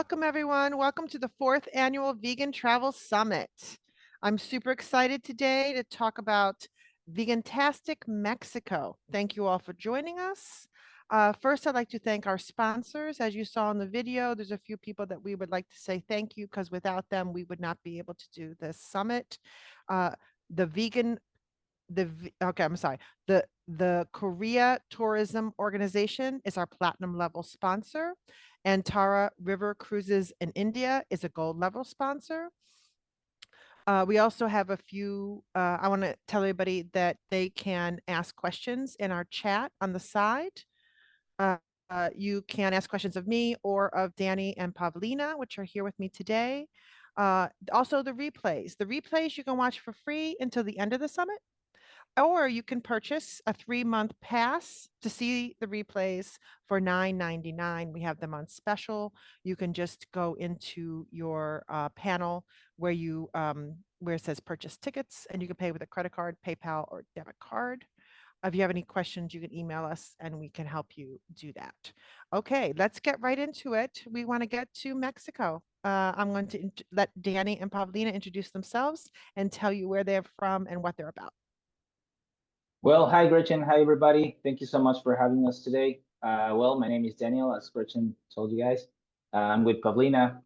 Welcome, everyone. Welcome to the 4th Annual Vegan Travel Summit. I'm super excited today to talk about Vegantastic Mexico. Thank you all for joining us. First, I'd like to thank our sponsors. As you saw in the video, there's a few people that we would like to say thank you because without them, we would not be able to do this summit. The vegan okay, I'm sorry. The Korea Tourism Organization is our platinum level sponsor, and Tara River Cruises in India is a gold level sponsor. We also have a few, I want to tell everybody that they can ask questions in our chat on the side. You can ask questions of me or of Danny and Pavlina, which are here with me today. Also the replays. The replays you can watch for free until the end of the summit, or you can purchase a 3-month pass to see the replays for $9.99. We have them on special. You can just go into your panel where you where it says purchase tickets, and you can pay with a credit card, PayPal, or debit card. If you have any questions, you can email us and we can help you do that. Okay, let's get right into it. We want to get to Mexico. I'm going to let Danny and Pavlina introduce themselves and tell you where they're from and what they're about. Well, hi, Gretchen. Hi, everybody. Thank you so much for having us today. Well, my name is Daniel, as Gretchen told you guys. I'm with Pavlina.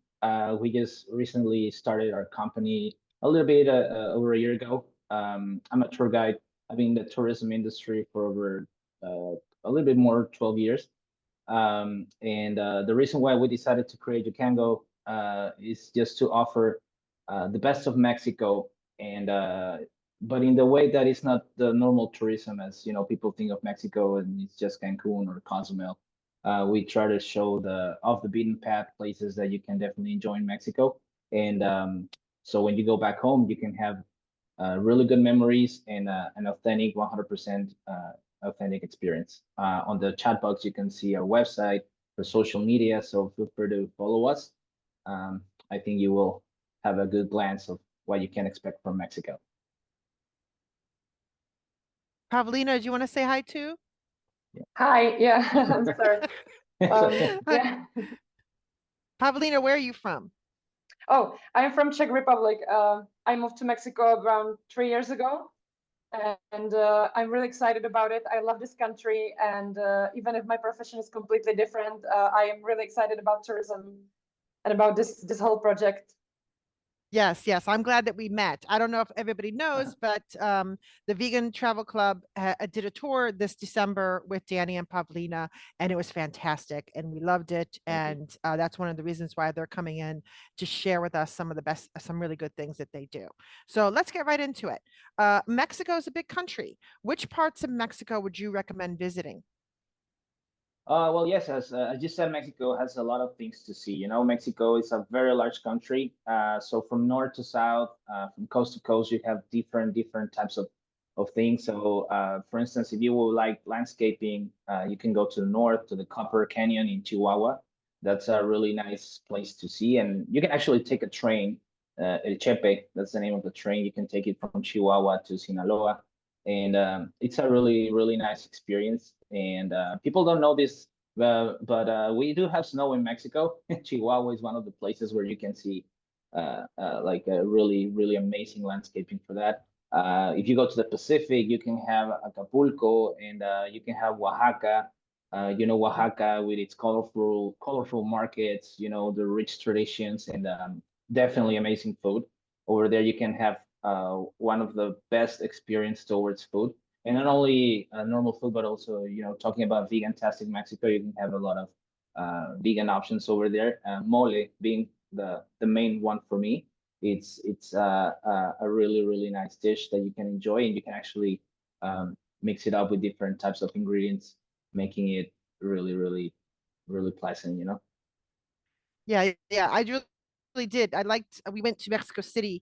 We just recently started our company a little bit over a year ago. I'm a tour guide. I've been in the tourism industry for over a little bit more 12 years. The reason why we decided to create Yucango is just to offer the best of Mexico, and but in the way that it's not the normal tourism, as people think of Mexico and it's just Cancun or Cozumel. We try to show the off the beaten path places that you can definitely enjoy in Mexico, and so when you go back home, you can have really good memories and an authentic 100% authentic experience. On the chat box, you can see our website, our social media, so feel free to follow us. I think you will have a good glance of what you can expect from Mexico. Pavlina, do you want to say hi too? Hi, yeah, I'm sorry. Yeah. Pavlina, where are you from? Oh, I'm from Czech Republic. I moved to Mexico around 3 years ago, and I'm really excited about it. I love this country, and even if my profession is completely different, I am really excited about tourism and about this whole project. Yes, yes. I'm glad that we met. I don't know if everybody knows, but the Vegan Travel Club did a tour this December with Danny and Pavlina, and it was fantastic, and we loved it. And that's one of the reasons why they're coming in to share with us some of the best, some really good things that they do. So let's get right into it. Mexico is a big country. Which parts of Mexico would you recommend visiting? Well, yes, as you said, Mexico has a lot of things to see. Mexico is a very large country. So from north to south, from coast to coast, you have different types of things. So for instance, if you would like landscaping, you can go to the north to the Copper Canyon in Chihuahua. That's a really nice place to see. And you can actually take a train, El Chepe, that's the name of the train. You can take it from Chihuahua to Sinaloa. And it's a really nice experience. And people don't know this, but we do have snow in Mexico. Chihuahua is one of the places where you can see like a really amazing landscaping for that. If you go to the Pacific, you can have Acapulco, and you can have Oaxaca. Oaxaca with its colorful markets, the rich traditions, and definitely amazing food. Over there, you can have one of the best experience towards food, and not only normal food, but also talking about Vegantastic Mexico, you can have a lot of vegan options over there. Mole being the main one for me. It's a really nice dish that you can enjoy, and you can actually mix it up with different types of ingredients, making it really pleasant. Yeah, I really did. We went to Mexico City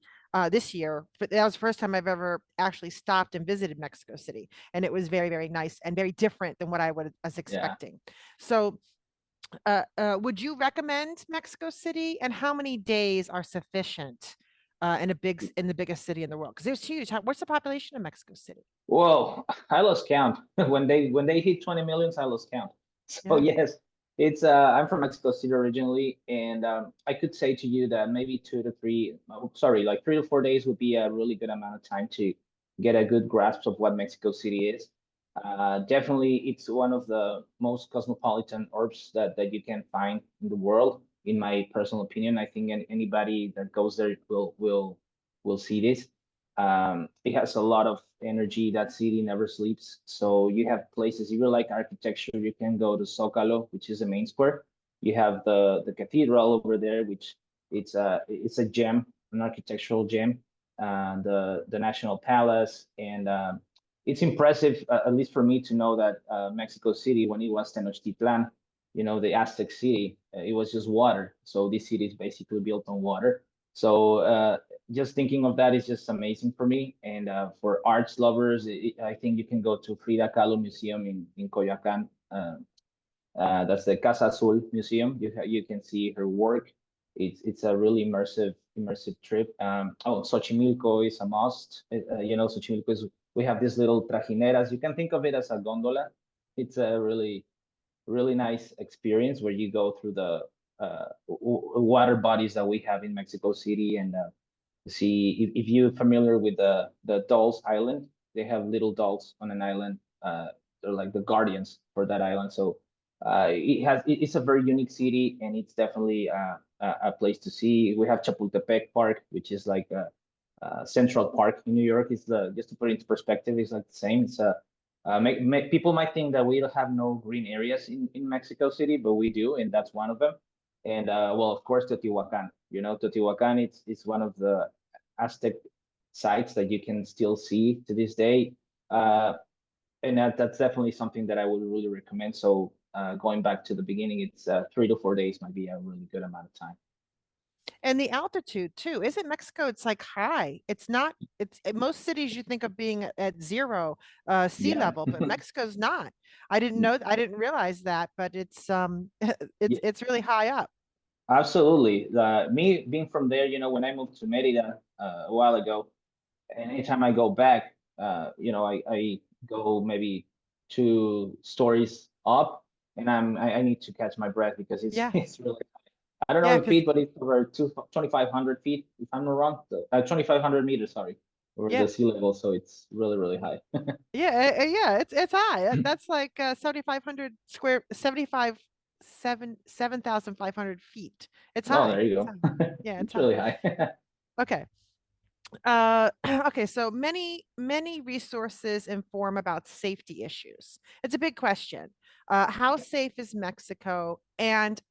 this year, but that was the first time I've ever actually stopped and visited Mexico City. And it was very nice and very different than what I was expecting. Yeah. So would you recommend Mexico City, and how many days are sufficient in the biggest city in the world? Because it was huge. What's the population of Mexico City? Whoa, I lost count. When they hit 20 million, I lost count. So yeah. Yes, It's I'm from Mexico City originally, and I could say to you that maybe 2 to 3, sorry, like 3 to 4 days would be a really good amount of time to get a good grasp of what Mexico City is. Definitely, it's one of the most cosmopolitan orbs that you can find in the world. In my personal opinion, I think anybody that goes there will see this. It has a lot of energy. That city never sleeps. So you have places, if you like architecture, you can go to Zocalo, which is the main square. You have the cathedral over there, which it's a gem, an architectural gem. The National Palace, and it's impressive, at least for me, to know that Mexico City, when it was Tenochtitlan, the Aztec city, it was just water. So this city is basically built on water. So just thinking of that is just amazing for me. And for arts lovers, I think you can go to Frida Kahlo Museum in Coyoacan. That's the Casa Azul Museum. You can see her work. It's a really immersive trip. Xochimilco is a must. Xochimilco is, we have these little trajineras. You can think of it as a gondola. It's a really nice experience where you go through the water bodies that we have in Mexico City, and see if you're familiar with the Dolls Island. They have little dolls on an island. They're like the guardians for that island. So it's a very unique city, and it's definitely a place to see. We have Chapultepec Park, which is like Central Park in New York. Is the just to put it into perspective, it's like the same. It's people might think that we don't have no green areas in Mexico City, but we do, and that's one of them. And well, of course, Teotihuacan. Teotihuacan, it's one of the Aztec sites that you can still see to this day. And that's definitely something that I would really recommend. So going back to the beginning, it's 3 to 4 days might be a really good amount of time. And the altitude too. Isn't Mexico? It's like high. It's not. It's most cities you think of being at zero sea Yeah. level, but Mexico's not. I didn't know. I didn't realize that, but it's Yeah, it's really high up. absolutely. Me being from there, when I moved to Merida a while ago, and anytime I go back, I go maybe 2 stories up, and I need to catch my breath because it's Yeah, it's really, I don't know yeah, in because feet, but it's over 2,500 feet, if I'm not wrong. 2,500 meters, sorry, over yeah, the sea level. So it's really, really high. yeah. It's high. That's like 7,500 square, 7,500 feet. It's Oh, high. there you It's go. high. Yeah, it's It's high. really high. Okay. Okay, so many resources inform about safety issues. It's a big question. How safe is Mexico? And,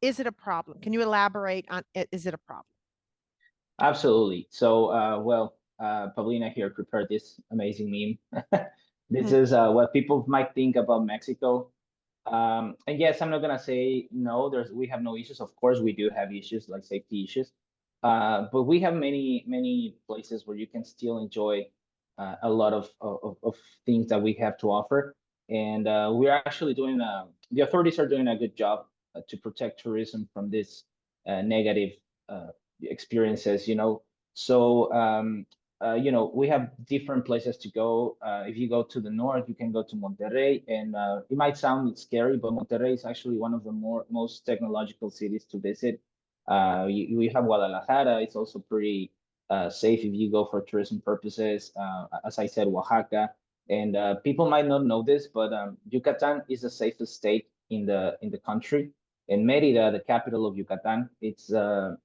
is it a problem? Can you elaborate on it? Is it a problem? Absolutely. So, well, Paulina here prepared this amazing meme. This Mhm. is what people might think about Mexico. And yes, I'm not gonna say no. We have no issues. Of course, we do have issues like safety issues, but we have many places where you can still enjoy a lot of things that we have to offer. And we're actually doing. The authorities are doing a good job to protect tourism from this negative uh, experiences. So we have different places to go. If you go to the north, you can go to Monterrey, and it might sound scary, but Monterrey is actually one of the most technological cities to visit. We have Guadalajara. It's also pretty safe if you go for tourism purposes. As I said, Oaxaca, and people might not know this, but Yucatan is the safest state in the country. And Mérida, the capital of Yucatan, it's the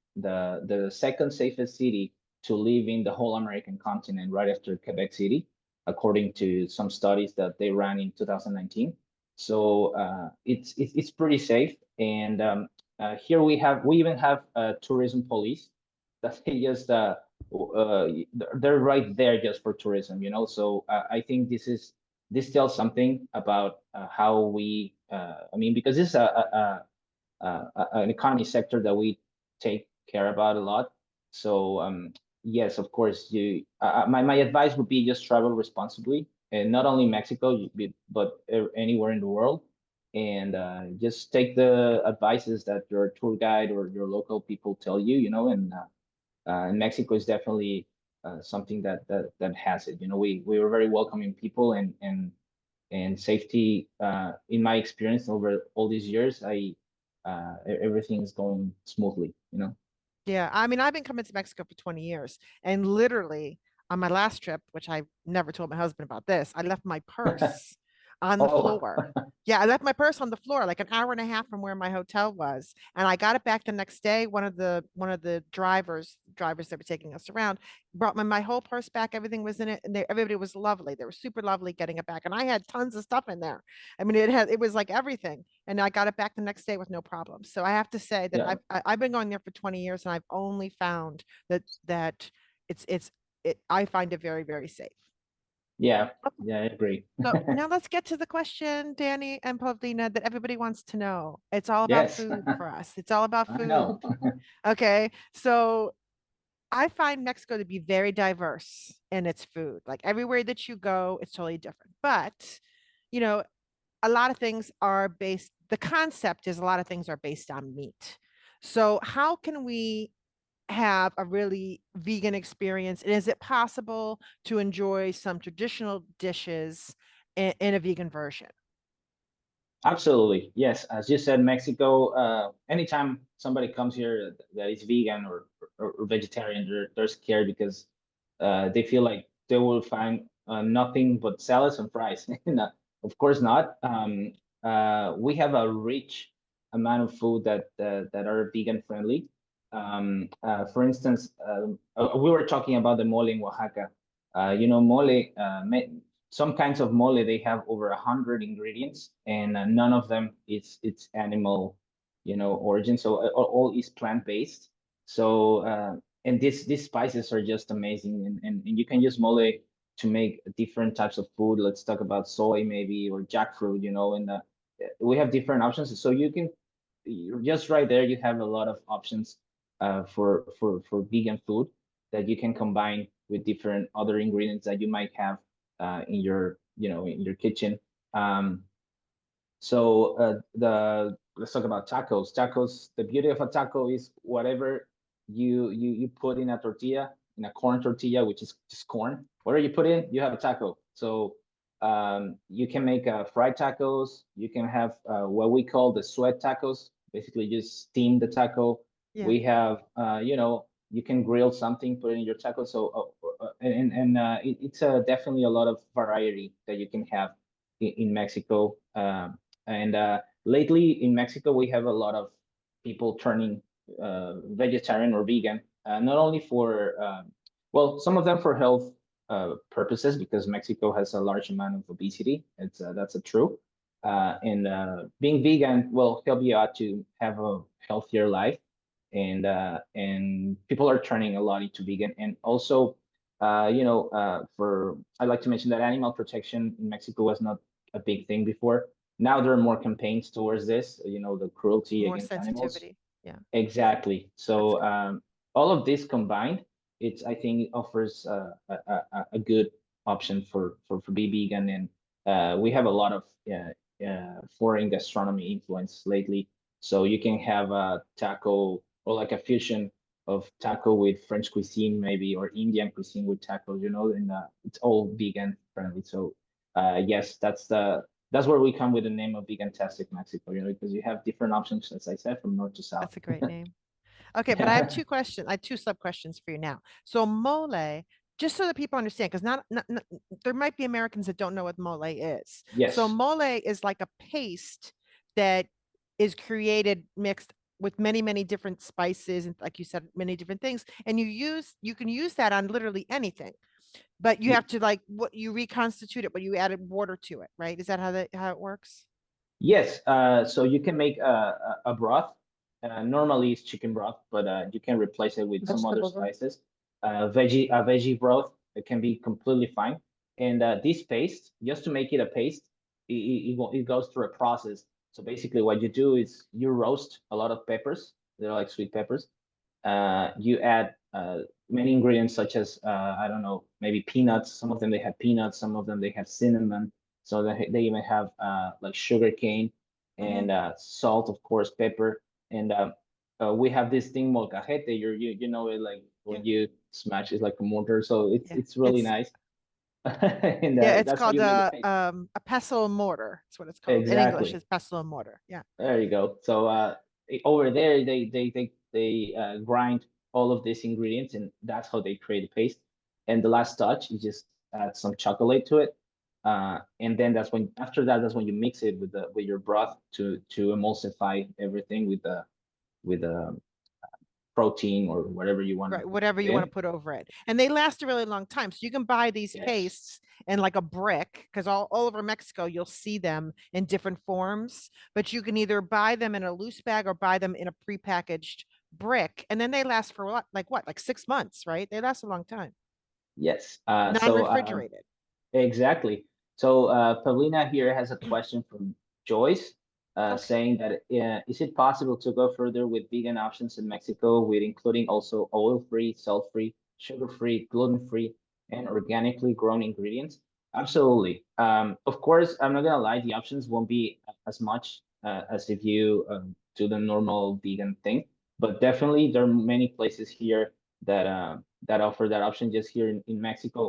second safest city to live in the whole American continent, right after Quebec City, according to some studies that they ran in 2019. So it's pretty safe. And here we even have a tourism police that they just uh, they're right there just for tourism. So I think this tells something about how we. I mean, because this is an economy sector that we take care about a lot. So yes, of course, my advice would be just travel responsibly, and not only Mexico, but anywhere in the world, and just take the advices that your tour guide or your local people tell you. And Mexico is definitely something that has it. We were very welcoming people, and and safety. In my experience over all these years, everything is going smoothly, you know. Yeah, I mean, I've been coming to Mexico for 20 years, and literally on my last trip, which I never told my husband about this, I left my purse on the Oh, floor. Yeah, I left my purse on the floor, like an hour and a half from where my hotel was, and I got it back the next day. One of the drivers that were taking us around brought my whole purse back. Everything was in it, and everybody was lovely. They were super lovely getting it back, and I had tons of stuff in there. I mean, it was like everything, and I got it back the next day with no problem. So I have to say that yeah, I've been going there for 20 years, and I've only found that I find it very, very safe. yeah, Okay, yeah, I agree. so now let's get to the question, Danny and Pavlina, that everybody wants to know. It's all about Yes, food for us. It's all about I food. know. Okay, so I find Mexico to be very diverse in its food. Like everywhere that you go, it's totally different. But, you know, a lot of things are based, the concept is a lot of things are based on meat. So how can we have a really vegan experience? And is it possible to enjoy some traditional dishes in a vegan version? Absolutely. Yes. As you said, Mexico, anytime somebody comes here that is vegan or vegetarian, they're scared because they feel like they will find nothing but salads and fries. No, of course not. We have a rich amount of food that are vegan friendly. For instance, we were talking about the mole in Oaxaca. Mole, some kinds of mole, they have over 100 ingredients, and none of them is it's animal, origin. So all is plant based. So and these spices are just amazing, and you can use mole to make different types of food. Let's talk about soy maybe or jackfruit, and we have different options. So you're just right there. You have a lot of options for vegan food that you can combine with different other ingredients that you might have in your kitchen. Um, so let's talk about tacos. Tacos. The beauty of a taco is whatever you put in a tortilla, in a corn tortilla, which is just corn. Whatever you put in, you have a taco. So you can make fried tacos. You can have what we call the sweat tacos. Basically, just steam the taco. Yeah. We have you can grill something, put it in your taco. So it's definitely a lot of variety that you can have in Mexico. And lately in Mexico, we have a lot of people turning vegetarian or vegan, not only for, well, some of them for health purposes, because Mexico has a large amount of obesity. That's a true. And being vegan will help you out to have a healthier life. And people are turning a lot into vegan. And also, I'd like to mention that animal protection in Mexico was not a big thing before. Now there are more campaigns towards this, the cruelty More against animals. sensitivity. Yeah, Exactly. that's So good. all of this combined, I think it offers a good option for be vegan. And we have a lot of foreign gastronomy influence lately. So you can have a taco or like a fusion of taco with French cuisine, maybe, or Indian cuisine with tacos, and it's all vegan friendly. So yes, that's where we come with the name of Vegantastic Mexico, because you have different options, as I said, from north to south. That's a great name. Okay, but I have two questions. I have two sub questions for you now. So mole, just so that people understand, because not there might be Americans that don't know what mole is. So Yes. mole is like a paste that is created mixed with many, many different spices and, like you said, many different things. And you can use that on literally anything, but you have to like what you reconstitute it, but you added water to it, right? Is that how it works? Yes, so you can make a broth. Normally it's chicken broth, but you can replace it with some other Vegetable broth. spices. A veggie broth, it can be completely fine. And this paste, just to make it a paste, it goes through a process. So basically, what you do is you roast a lot of peppers. They're like sweet peppers. You add many ingredients such as I don't know, maybe peanuts. Some of them they have peanuts. Some of them they have cinnamon. So they even have like sugar cane Hmm. and salt, of course, pepper. And we have this thing molcajete. You know it, like Yeah, when you smash it's like a mortar. So it's yeah. it's really It's nice. and Yeah, it's that's how called you make the paste. a pestle and mortar. That's what it's called. In English, Exactly. it's pestle and mortar. Yeah. There you go. So over there, they grind all of these ingredients, and that's how they create a paste. And the last touch, you just add some chocolate to it, and then that's when after that, that's when you mix it with the with your broth to emulsify everything with the protein or whatever you want to Right, whatever put you want to in. put over it. And they last a really long time. So you can buy these Yes, pastes in like a brick, because all over Mexico, you'll see them in different forms, but you can either buy them in a loose bag or buy them in a prepackaged brick. And then they last for what, like 6 months, right? They last a long time, yes. non-refrigerated. Exactly. So Paulina here has a question from Joyce, Okay. saying that is it possible to go further with vegan options in Mexico, with including also oil-free, salt-free, sugar-free, gluten-free, and organically grown ingredients? Absolutely. Of course, I'm not gonna lie, the options won't be as much as if you do the normal vegan thing, but definitely there are many places here that offer that option. Just here in Mexico.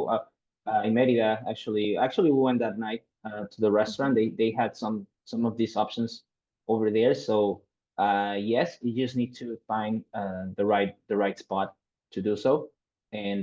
In Merida, actually, we went that night to the restaurant. Mhm. They had some of these options over there. So yes, you just need to find the right spot to do so, and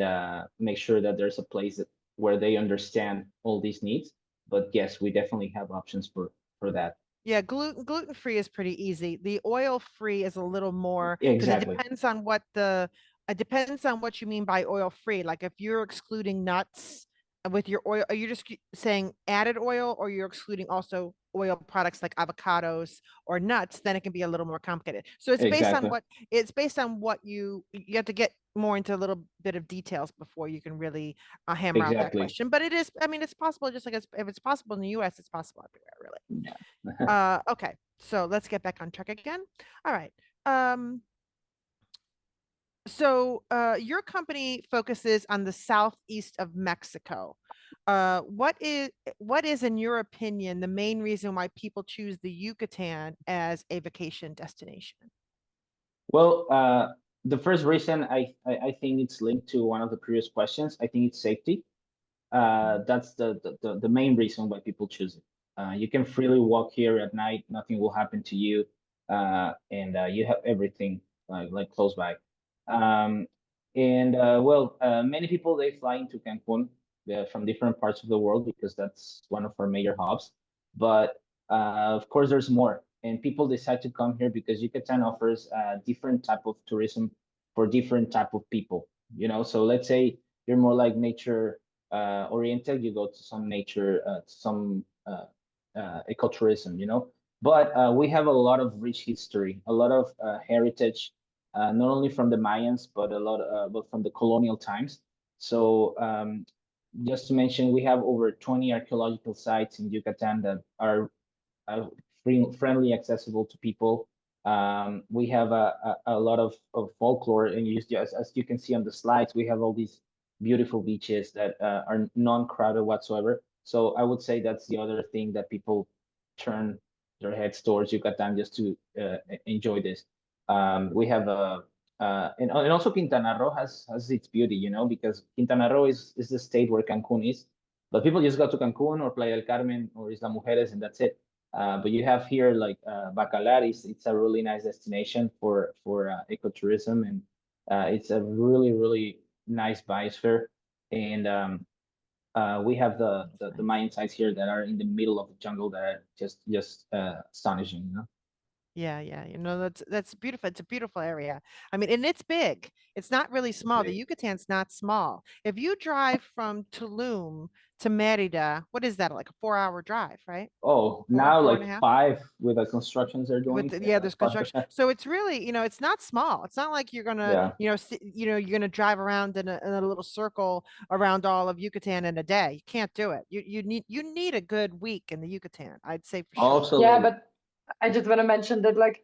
make sure that there's a place where they understand all these needs. But yes, we definitely have options for that. Yeah, gluten free is pretty easy. The oil free is a little more because Exactly, it depends on what you mean by oil free. Like if you're excluding nuts with your oil, are you just saying added oil, or you're excluding also oil products like avocados or nuts? Then it can be a little more complicated. So exactly, it's based on what you have to get more into a little bit of details before you can really hammer out that exactly. question. But it is, I mean, it's possible. Just like if it's possible in the U.S., it's possible everywhere, really. Yeah. Okay, so let's get back on track again. All right. Um, your company focuses on the southeast of Mexico. What is, in your opinion, the main reason why people choose the Yucatan as a vacation destination? Well, the first reason I think it's linked to one of the previous questions. I think it's safety. Mhm. That's the main reason why people choose it. You can freely walk here at night, nothing will happen to you, and you have everything like close by. Um, and well, many people they fly into Cancun from different parts of the world because that's one of our major hubs. But of course, there's more, and people decide to come here because Yucatan offers different type of tourism for different type of people. You know, so let's say you're more like nature oriented, you go to some nature, some ecotourism, you know. But we have a lot of rich history, a lot of heritage, not only from the Mayans, but but from the colonial times. So just to mention, we have over 20 archaeological sites in Yucatan that are friendly, accessible to people. We have a lot of folklore, and as you can see on the slides, we have all these beautiful beaches that are non-crowded whatsoever. So I would say that's the other thing that people turn their heads towards Yucatan just to enjoy this. We have and also Quintana Roo has its beauty, you know, because Quintana Roo is the state where Cancun is, but people just go to Cancun or Playa del Carmen or Isla Mujeres and that's it. But you have here like Bacalar it's a really nice destination for ecotourism, and it's a really nice biosphere. And we have That's the nice. Mayan sites here that are in the middle of the jungle that are just astonishing, you know? Yeah, yeah, that's beautiful. It's a beautiful area. I mean, and it's big. It's not really small. The Big. Yucatan's not small. If you drive from Tulum to Merida, what is that? Like a 4 hour drive, right? Oh, Four, now four and a like half. five with the constructions they're With doing. yeah, Yeah, there's construction. So it's really, it's not small. It's not like you're gonna, yeah. you're gonna drive around in a little circle around all of Yucatan in a day. You can't do it. You need a good week in the Yucatan, I'd say for sure. Yeah, Absolutely. but I just want to mention that like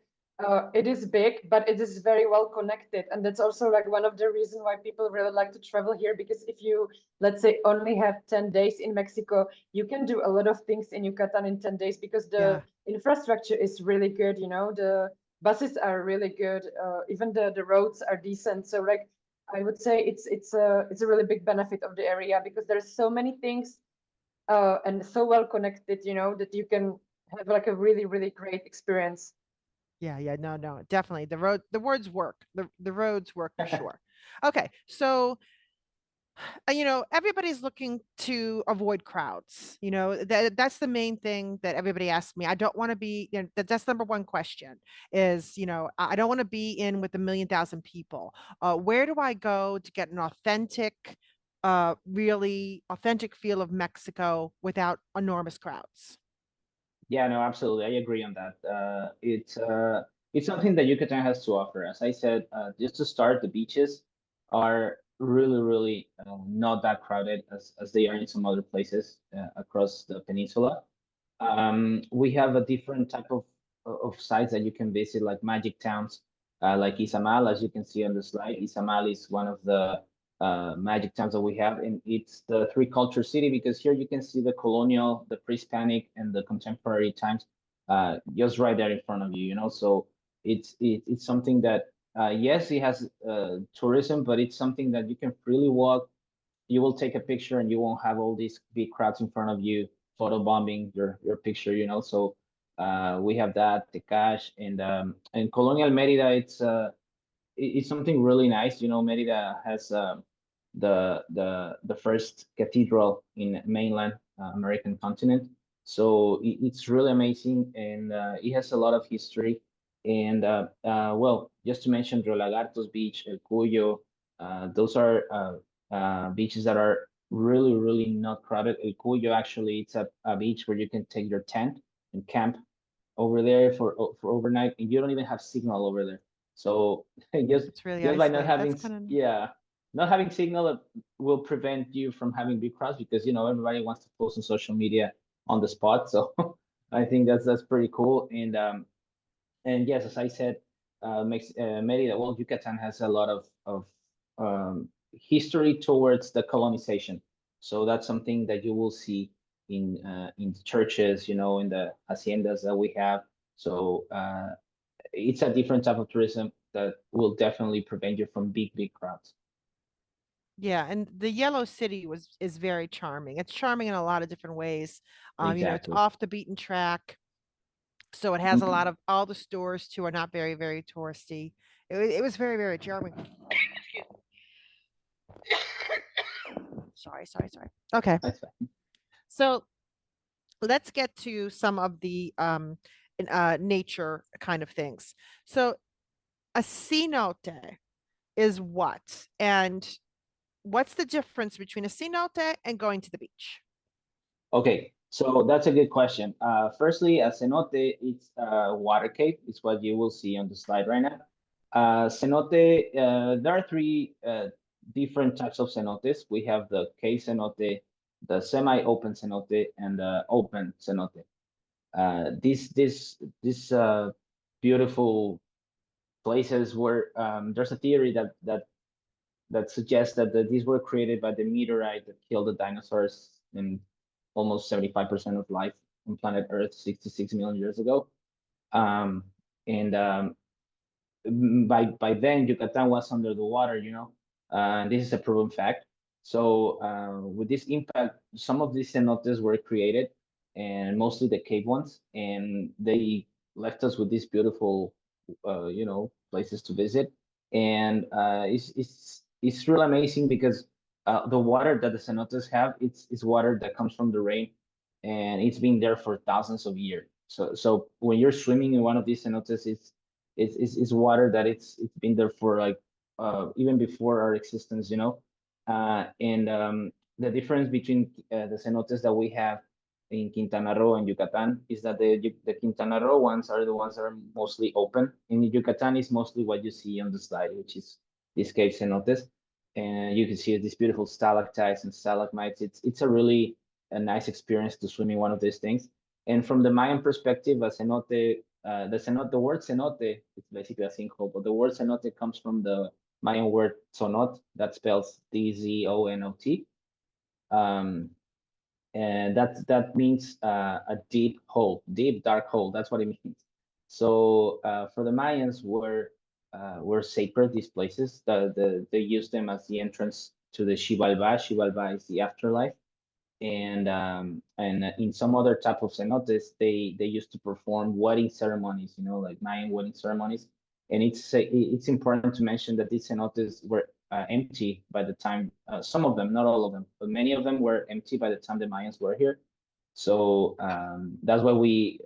it is big, but it is very well connected, and that's also like one of the reasons why people really like to travel here. Because if you, let's say, only have 10 days in Mexico, you can do a lot of things in Yucatan in 10 days because the Yeah. infrastructure is really good. You know, the buses are really good. Even the roads are decent. So like I would say it's a really big benefit of the area because there's so many things and so well connected, that you can have like a really, really great experience. Yeah, no, definitely. The words work. The roads work for sure. Okay, so everybody's looking to avoid crowds. That's the main thing that everybody asks me. I don't want to be, that's number one question is, I don't want to be in with 1,000,000 people. Where do I go to get an authentic, really authentic feel of Mexico without enormous crowds? Yeah, no, absolutely. I agree on that. It's something that Yucatan has to offer. As I said, just to start, the beaches are really, really not that crowded as they are in some other places across the peninsula. We have a different type of sites that you can visit, like magic towns, like Izamal, as you can see on the slide. Izamal is one of the magic towns that we have, and it's the three culture city because here you can see the colonial, the pre-Hispanic, and the contemporary times, just right there in front of you. So it's something that yes, it has tourism, but it's something that you can freely walk. You will take a picture, and you won't have all these big crowds in front of you photobombing your picture. So we have that, the cash, and Colonial Merida. It's something really nice. Merida has the first cathedral in mainland American continent. So it's really amazing, and it has a lot of history. And well, just to mention Rio Lagartos Beach, El Cuyo, those are beaches that are really, really not crowded. El Cuyo, actually, it's a beach where you can take your tent and camp over there for overnight, and you don't even have signal over there. So just It's really just by not isolated. That's having kind of yeah, not having signal will prevent you from having big crowds because everybody wants to post on social media on the spot. So I think that's pretty cool. And yes, as I said, Merida, well, Yucatan has a lot of history towards the colonization. So that's something that you will see in the churches, in the haciendas that we have. So it's a different type of tourism that will definitely prevent you from big crowds. Yeah, and the Yellow City is very charming. It's charming in a lot of different ways. It's Exactly. off the beaten track. So it has a lot of all the stores too are not very, very touristy. It was very, very charming. Sorry. Okay. That's fine. So let's get to some of the nature kind of things. So a cenote is what? And what's the difference between a cenote and going to the beach? Okay, so that's a good question. Firstly, a cenote, it's a water cave. It's what you will see on the slide right now. Cenote, there are three different types of cenotes. We have the cave cenote, the semi-open cenote, and the open cenote. These beautiful places where there's a theory that suggests that these were created by the meteorite that killed the dinosaurs and almost 75% of life on planet Earth 66 million years ago. And by then, Yucatan was under the water, this is a proven fact. So with this impact, some of these cenotes were created, and mostly the cave ones, and they left us with these beautiful, places to visit. And it's really amazing because the water that the cenotes have, it's water that comes from the rain, and it's been there for thousands of years. So when you're swimming in one of these cenotes, it's water that it's been there for like even before our existence, and the difference between the cenotes that we have in Quintana Roo and Yucatan is that the Quintana Roo ones are the ones that are mostly open, and Yucatan is mostly what you see on the slide, which is these cave cenotes, and you can see these beautiful stalactites and stalagmites. It's a nice experience to swim in one of these things. And from the Mayan perspective, a cenote, the word cenote, it's basically a sinkhole, but the word cenote comes from the Mayan word zonot, that spells Dzonot. Um, and that means a deep hole, deep dark hole. That's what it means. So for the Mayans, where were sacred. These places, they use them as the entrance to the Xibalbá. Xibalbá is the afterlife, and in some other type of cenotes, they used to perform wedding ceremonies, like Mayan wedding ceremonies. And it's important to mention that these cenotes were empty by the time, some of them, not all of them, but many of them were empty by the time the Mayans were here. So that's why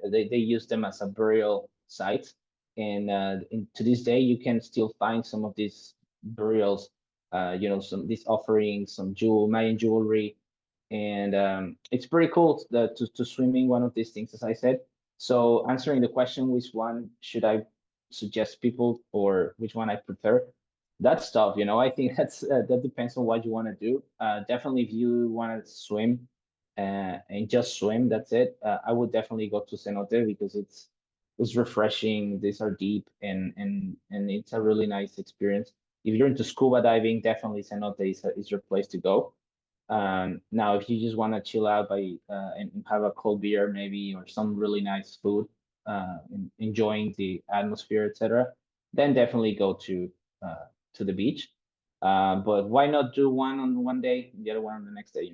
they use them as a burial site. And to this day, you can still find some of these burials, some these offerings, some Mayan jewelry, and it's pretty cool to swim in one of these things, as I said. So answering the question, which one should I suggest people, or which one I prefer? That's tough, I think that depends on what you want to do. Definitely, if you want to swim and just swim, that's it. I would definitely go to cenote because it's refreshing. These are deep, and it's a really nice experience. If you're into scuba diving, definitely cenote is your place to go. Now, if you just want to chill out and have a cold beer maybe, or some really nice food, enjoying the atmosphere, etc., then definitely go to the beach. But why not do one on one day, the other one on the next day?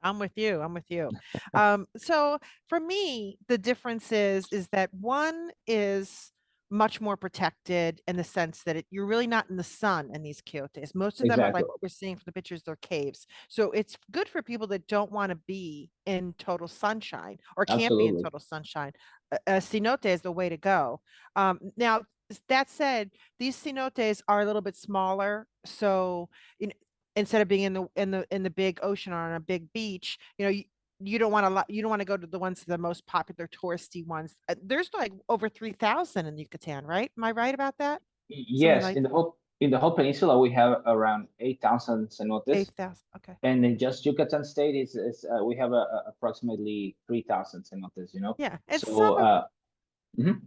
I'm with you. I'm with you. So for me, the difference is that one is much more protected in the sense that you're really not in the sun in these quiotes. Most of them are Exactly. like what we're seeing from the pictures, they're caves. So it's good for people that don't want to be in total sunshine or can't be in Absolutely. total sunshine. A cenote is the way to go. Now, that said, these cenotes are a little bit smaller. So, instead of being in the big ocean or on a big beach, you don't want you don't want to go to the ones, the most popular touristy ones. There's like over 3,000 in Yucatan, right? Am I right about that? Something Yes, like in the whole peninsula, we have around 8,000 cenotes, 8,000. Okay. and in just Yucatan state is we have approximately 3,000 cenotes. Yeah. And So mhm,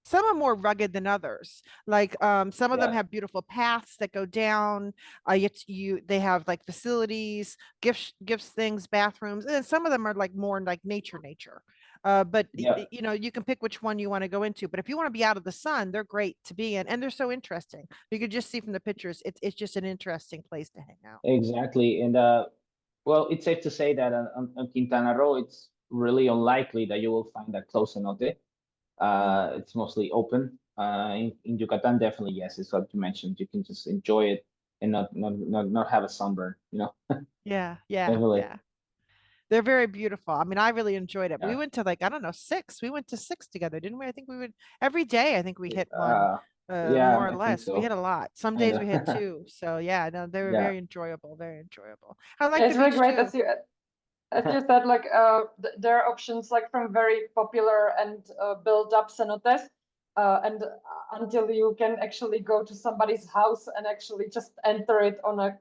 some are more rugged than others. Like some of them yeah, have beautiful paths that go down. They have like facilities, gifts things, bathrooms, and then some of them are like more like nature. But yeah, you can pick which one you want to go into. But if you want to be out of the sun, they're great to be in, and they're so interesting. You could just see from the pictures, it's just an interesting place to hang out. exactly. And well, it's safe to say that on Quintana Roo, it's really unlikely that you will find a close cenote. Mm. It's mostly open. In Yucatan, definitely yes. It's what you mentioned. You can just enjoy it and not have a sunburn. Yeah, yeah, Definitely. yeah. They're very beautiful. I mean, I really enjoyed it. We Yeah. went to like, I don't know, six. We went to six together, didn't we? I think we would every day. I think we hit one, Uh, yeah, more or I think less. We hit so. a lot. Some Kind days we of. hit two. So yeah, no, they were Yeah. very enjoyable, very enjoyable. I like the It's really beach great too. as you said, like there are options like from very popular and built up cenotes, and until you can actually go to somebody's house and actually just enter it on a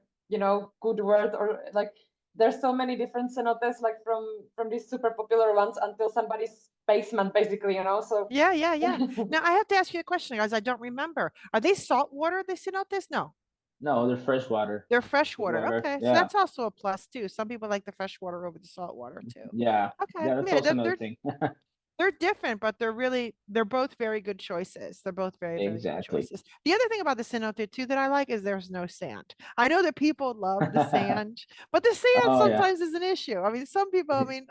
good word, or like there's so many different cenotes, like from these super popular ones until somebody's basement, basically, so Yeah, yeah, yeah. Now I have to ask you a question, guys. I don't remember. Are they saltwater? They cenotes? No, No, they're freshwater. they're freshwater. Water. Okay, so Yeah. that's also a plus too. Some people like the freshwater over the saltwater too. Yeah. Okay, Yeah, that's yeah, also they're, another they're thing. they're different, but they're both very good choices. They're both very, very good Exactly. choices. The other thing about the cenote too that I like is there's no sand. I know that people love the sand, but the sand Oh yeah. sometimes is an issue. I mean, some people, I mean,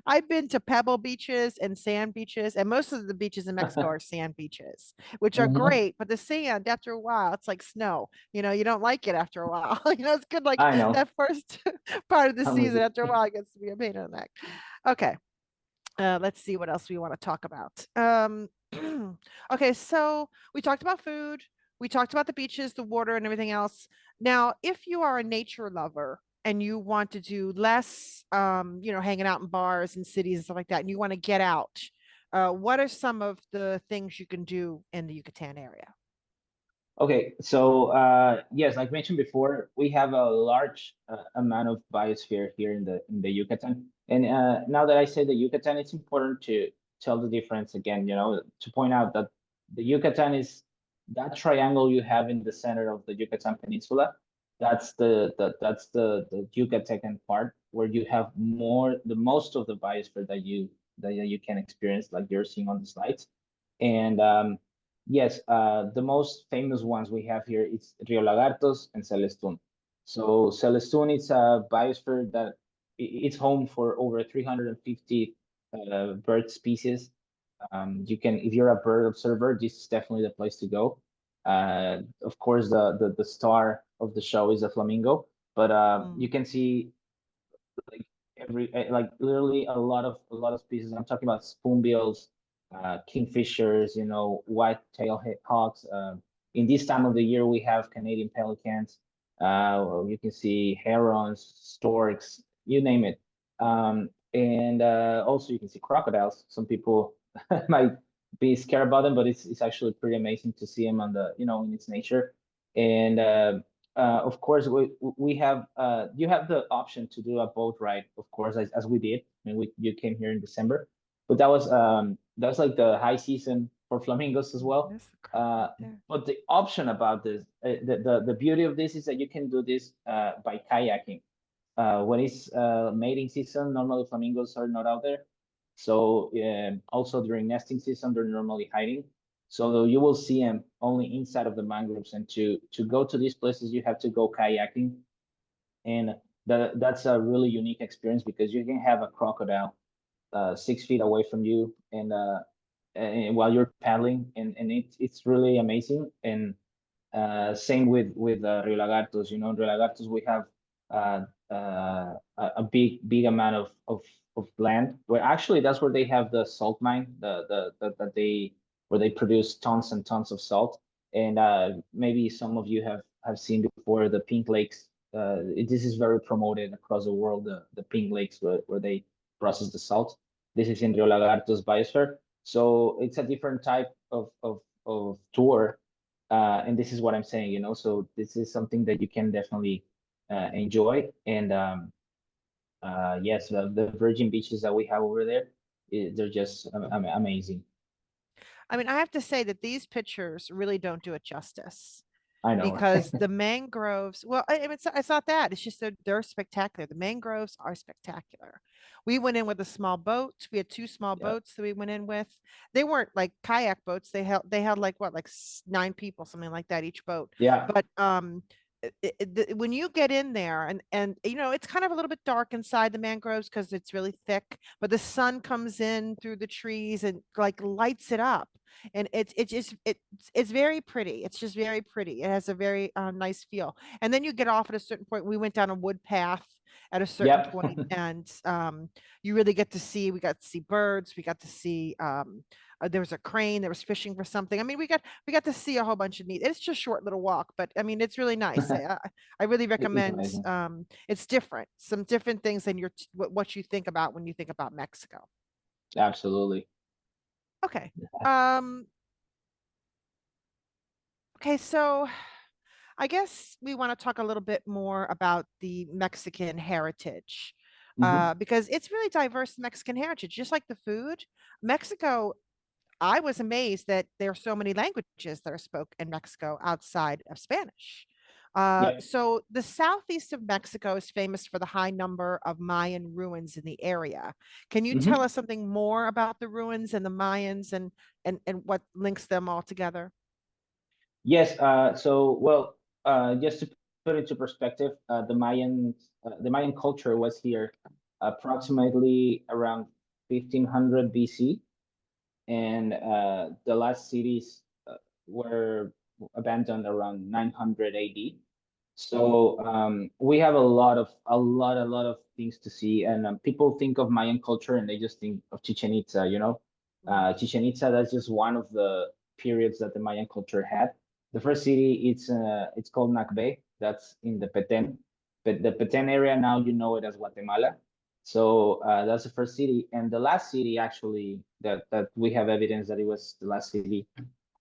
I've been to pebble beaches and sand beaches, and most of the beaches in Mexico are sand beaches, which are Hmm. great, but the sand after a while, it's like snow. You don't like it after a while. It's good like I know. that first part of the I'm with season. you. After a while, it gets to be a pain in the neck. Okay. Let's see what else we want to talk about. Okay, so we talked about food, we talked about the beaches, the water, and everything else. Now, if you are a nature lover and you want to do less, hanging out in bars and cities and stuff like that, and you want to get out, what are some of the things you can do in the Yucatan area? Okay, so yes, like mentioned before, we have a large amount of biosphere here in the Yucatan. And now that I say the Yucatan, it's important to tell the difference again. To point out that the Yucatan is that triangle you have in the center of the Yucatan Peninsula. That's the Yucatecan part where you have the most of the biosphere that you can experience, like you're seeing on the slides. And Yes, the most famous ones we have here is Rio Lagartos and Celestún. So Celestún is a biosphere that it's home for over 350 bird species. You can, if you're a bird observer, this is definitely the place to go. Of course, the star of the show is a flamingo, but you can see like like literally a lot of species. I'm talking about spoonbills, kingfishers, white-tailed hawks. In this time of the year, we have Canadian pelicans. You can see herons, storks, you name it. And also you can see crocodiles. Some people might be scared about them, but it's actually pretty amazing to see them on the in its nature. And of course, we have you have the option to do a boat ride, of course, as we did. I mean, you came here in December, but that was like the high season for flamingos as well. There's a crop Uh, right there. but the option about this, the beauty of this is that you can do this by kayaking. When it's mating season, normally flamingos are not out there. So also during nesting season, they're normally hiding. So you will see them only inside of the mangroves. And to go to these places, you have to go kayaking, and that's a really unique experience because you can have a crocodile 6 feet away from you, and while you're paddling, and it's really amazing. And same with Rio Lagartos. Rio Lagartos, we have a big amount of land where actually that's where they have the salt mine, that they where they produce tons and tons of salt. And maybe some of you have seen before the pink lakes. This is very promoted across the world. The pink lakes where they process the salt. This is in Rio Lagartos biosphere. So it's a different type of tour, and this is what I'm saying, so this is something that you can definitely enjoy. And yes, the virgin beaches that we have over there, they're just amazing. I mean, I have to say that these pictures really don't do it justice. I know, Because the mangroves, well, I mean, it's not that. It's just they're spectacular. The mangroves are spectacular. We went in with a small boat. We had two small yeah, boats that we went in with. They weren't like kayak boats. They had like what, like 9 people, something like that, each boat. yeah, But when you get in there, and it's kind of a little bit dark inside the mangroves because it's really thick, but the sun comes in through the trees and like lights it up, and it's very pretty. It's just very pretty. It has a very nice feel. And then you get off at a certain point. We went down a wood path at a certain yep. point, and you really get to see. We got to see birds. We got to see. There was a crane that was fishing for something. I mean, we got to see a whole bunch of neat. It's just a short little walk, but I mean, it's really nice. I really It's recommend. amazing. It's different. Some different things than what you think about when you think about Mexico. Absolutely. Okay. Um, okay, so I guess we want to talk a little bit more about the Mexican heritage, Hmm. because it's really diverse Mexican heritage, just like the food. Mexico, I was amazed that there are so many languages that are spoken in Mexico outside of Spanish. Yep. So the southeast of Mexico is famous for the high number of Mayan ruins in the area. Can you tell Hmm. us something more about the ruins and the Mayans, and what links them all together? Yes. So, well, just to put into perspective, the Mayan culture was here approximately around 1500 BC, and the last cities were abandoned around 900 AD. So we have a lot of things to see, and people think of Mayan culture and they just think of Chichen Itza. Mhm. Chichen Itza, that's just one of the periods that the Mayan culture had. The first city, it's called Nakbe. That's in the Petén, but the Petén area now you know it as Guatemala. So that's the first city, and the last city actually that we have evidence that it was the last city.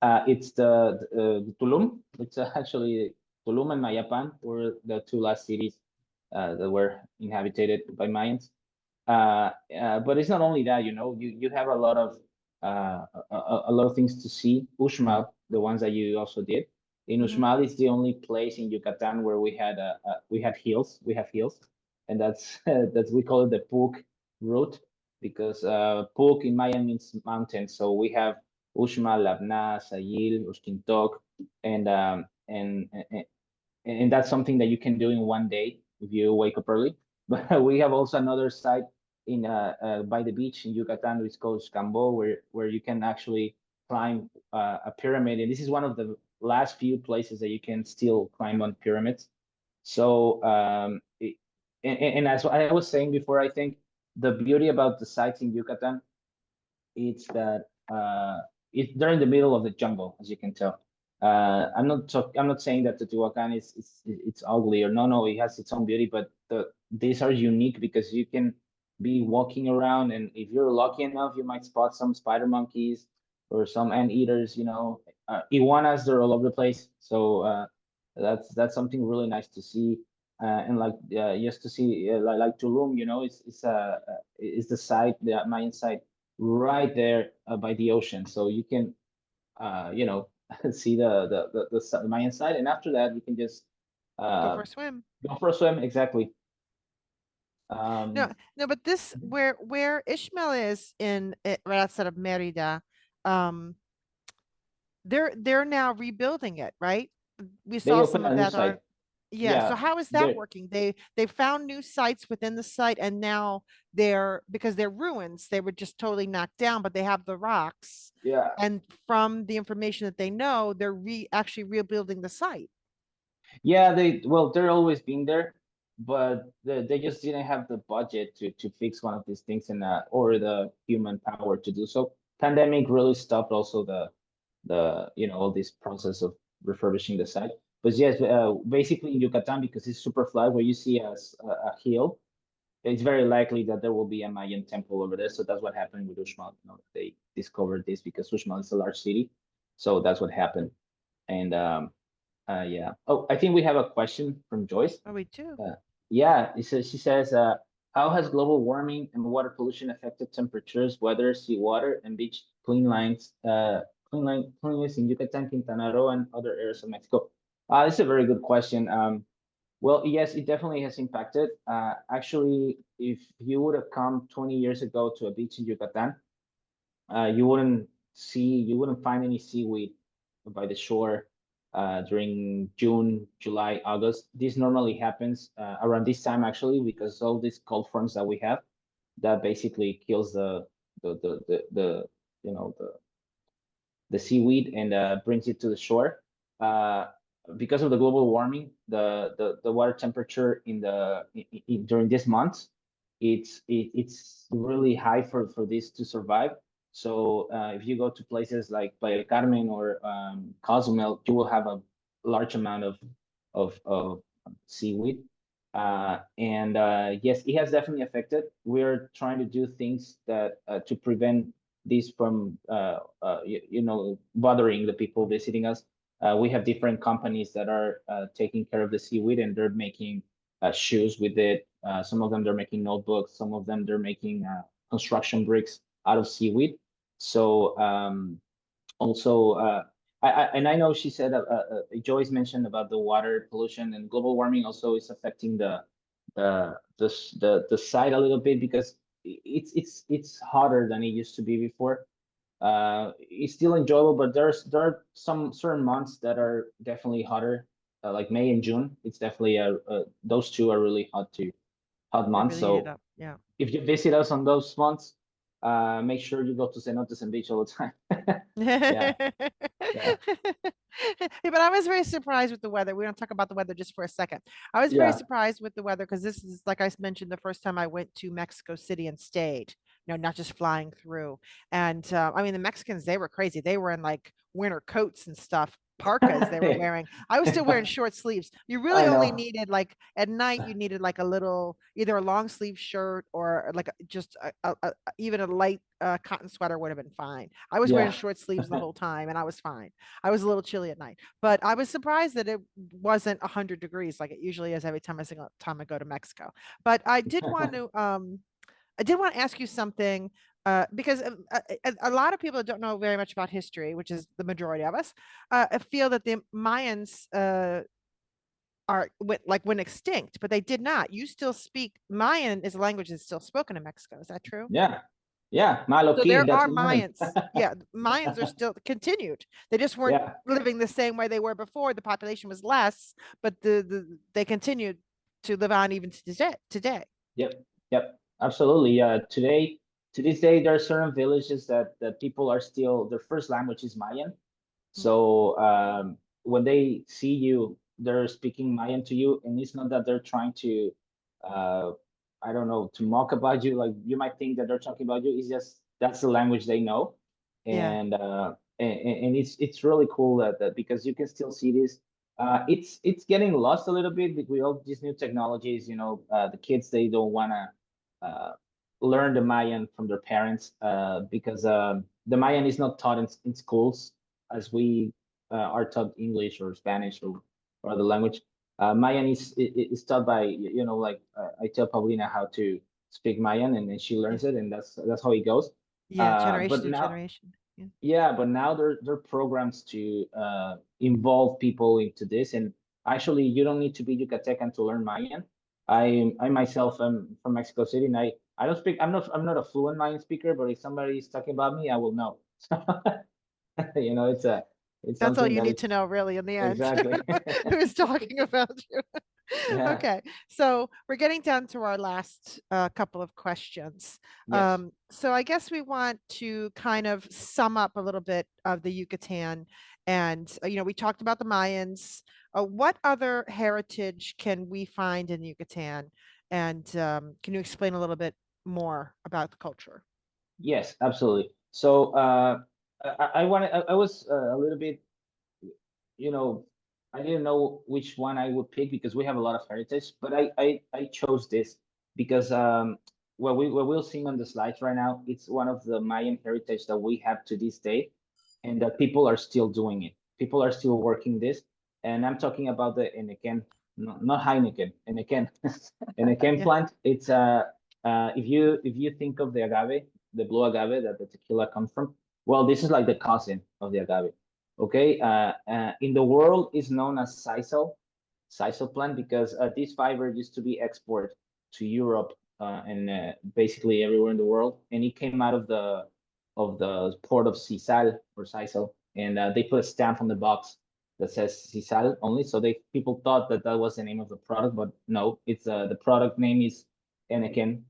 It's the Tulum. It's actually Tulum and Mayapan were the two last cities that were inhabited by Mayans. But it's not only that, you have a lot of things to see. Uxmal, the ones that you also did. In Mhm. Uxmal, it's the only place in Yucatan where we had hills. We have hills, and that's we call it the Puc route because Puc in Mayan means mountain. So we have Uxmal, Labna, Sayil, Ushkintok, and um, and, and and that's something that you can do in one day if you wake up early. But we have also another site in by the beach in Yucatan, which is called Xcambo, where you can actually climb a pyramid, and this is one of the last few places that you can still climb on pyramids. So and as I was saying before, I think the beauty about the sites in Yucatan it's that they're in the middle of the jungle, as you can tell. I'm not saying that Teotihuacan is it's ugly or no, it has its own beauty, but these are unique because you can be walking around, and if you're lucky enough, you might spot some spider monkeys or some anteaters. Iguanas, they're all over the place. So that's something really nice to see. And like just to see like Tulum, it's the site, the Mayan site right there by the ocean, so you can see the Mayan side, and after that you can just Go uh for a swim. go for a swim. Exactly. No, um no, but this where Ishmael is right outside of Merida, um, they're now rebuilding it, right? We they saw some open of a new that site. on, yeah. So Yeah, how is that there. working? They found new sites within the site, and now because they're ruins, they were just totally knocked down, but they have the rocks. Yeah, And from the information that they know, they're actually rebuilding the site. yeah, they're always been there, but they just didn't have the budget to fix one of these things, and or the human power to do so. Pandemic really stopped also the all this process of refurbishing the site. But yes, basically in Yucatan, because it's super flat, where you see as a hill, it's very likely that there will be a Mayan temple over there. So that's what happened with Uxmal. They discovered this because Uxmal is a large city, so that's what happened. And yeah. Oh, I think we have a question from Joyce. Oh, we do. Yeah, she says, how has global warming and water pollution affected temperatures, weather, seawater, and beach cleanliness in Yucatan, Quintana Roo, and other areas of Mexico? This is a very good question. Well, yes, it definitely has impacted. Actually, if you would have come 20 years ago to a beach in Yucatan, you wouldn't find any seaweed by the shore during June, July, August. This normally happens around this time actually, because all these cold fronts that we have that basically kills the you know the seaweed and brings it to the shore. Uh, because of the global warming, the water temperature during this month, it's really high for this to survive. So if you go to places like Playa del Carmen or Cozumel, you will have a large amount of seaweed. And yes, it has definitely affected. We're trying to do things that to prevent this from bothering the people visiting us. We have different companies that are taking care of the seaweed, and they're making shoes with it. Some of them they're making notebooks. Some of them they're making construction bricks out of seaweed. So also, and I know she said Joyce mentioned about the water pollution and global warming also is affecting the site a little bit because it's hotter than it used to be before. It's still enjoyable, but there are some certain months that are definitely hotter, like May and June. It's definitely those two are really hot They're months. really heated So up. Yeah. if you visit us on those months, make sure you go to Cenotes and Beach all the time. Yeah, yeah, Yeah, but I was very surprised with the weather. We don't talk about the weather just for a second. I was very yeah. surprised with the weather because this is, like I mentioned, the first time I went to Mexico City and stayed, not just flying through. And I mean, the Mexicans, they were crazy. They were in like winter coats and stuff, parkas they were wearing. I was still wearing short sleeves. You really I only know. needed like at night, you needed like a little, either a long sleeve shirt or like just even a light cotton sweater would have been fine. I was wearing Yeah. short sleeves the whole time and I was fine. I was a little chilly at night, but I was surprised that it wasn't 100 degrees like it usually is every single time I go to Mexico. But I did want to ask you something because a lot of people don't know very much about history, which is the majority of us, feel that the Mayans went extinct, but they did not. You still speak Mayan is a language that's still spoken in Mexico. Is that true? Yeah. Yeah, So Maloquín, there that's are mine. Mayans. Yeah, Mayans are still continued. They just weren't Yeah, living the same way they were before. The population was less, but they continued to live on even to today. yep, yep, absolutely. Today, to this day, there are certain villages that people are still, their first language is Mayan. Mm. So when they see you, they're speaking Mayan to you, and it's not that they're trying to, uh, I don't know, to mock about you. Like you might think that they're talking about you. It's just that's the language they know, Yeah. and it's really cool that because you can still see this. It's getting lost a little bit with all these new technologies. The kids they don't wanna learn the Mayan from their parents because the Mayan is not taught in schools as we are taught English or Spanish or other language. Mayan is taught by like I tell Paulina how to speak Mayan and then she Yeah. learns it and that's how it goes. Yeah. But Generation to now generation. Yeah. yeah, but now there are programs to involve people into this, and actually, you don't need to be Yucatecan to learn Mayan. I myself am from Mexico City, and I don't speak. I'm not a fluent Mayan speaker, but if somebody is talking about me, I will know. It's That's all something you that need is to know, really, in the end. exactly. Who's talking about you? Yeah. Okay, so we're getting down to our last couple of questions. Yes. So I guess we want to kind of sum up a little bit of the Yucatan, and we talked about the Mayans. What other heritage can we find in Yucatan? And can you explain a little bit more about the culture? Yes, absolutely. So I was a little bit you know, I didn't know which one I would pick because we have a lot of heritage, but I chose this because what we'll see on the slides right now, it's one of the Mayan heritage that we have to this day, and that people are still doing it. People are still working this, and I'm talking about the Enequén, not Heineken, Enequén, Enequén Yeah. plant. It's if you think of the agave, the blue agave that the tequila comes from, well, this is like the cousin of the agave. Okay, in the world is known as sisal plant because this fiber used to be exported to Europe and basically everywhere in the world, and it came out of the port of Sisal or Sisal, and they put a stamp on the box that says Sisal only, so people thought that that was the name of the product, but no, it's the product name is Enequén,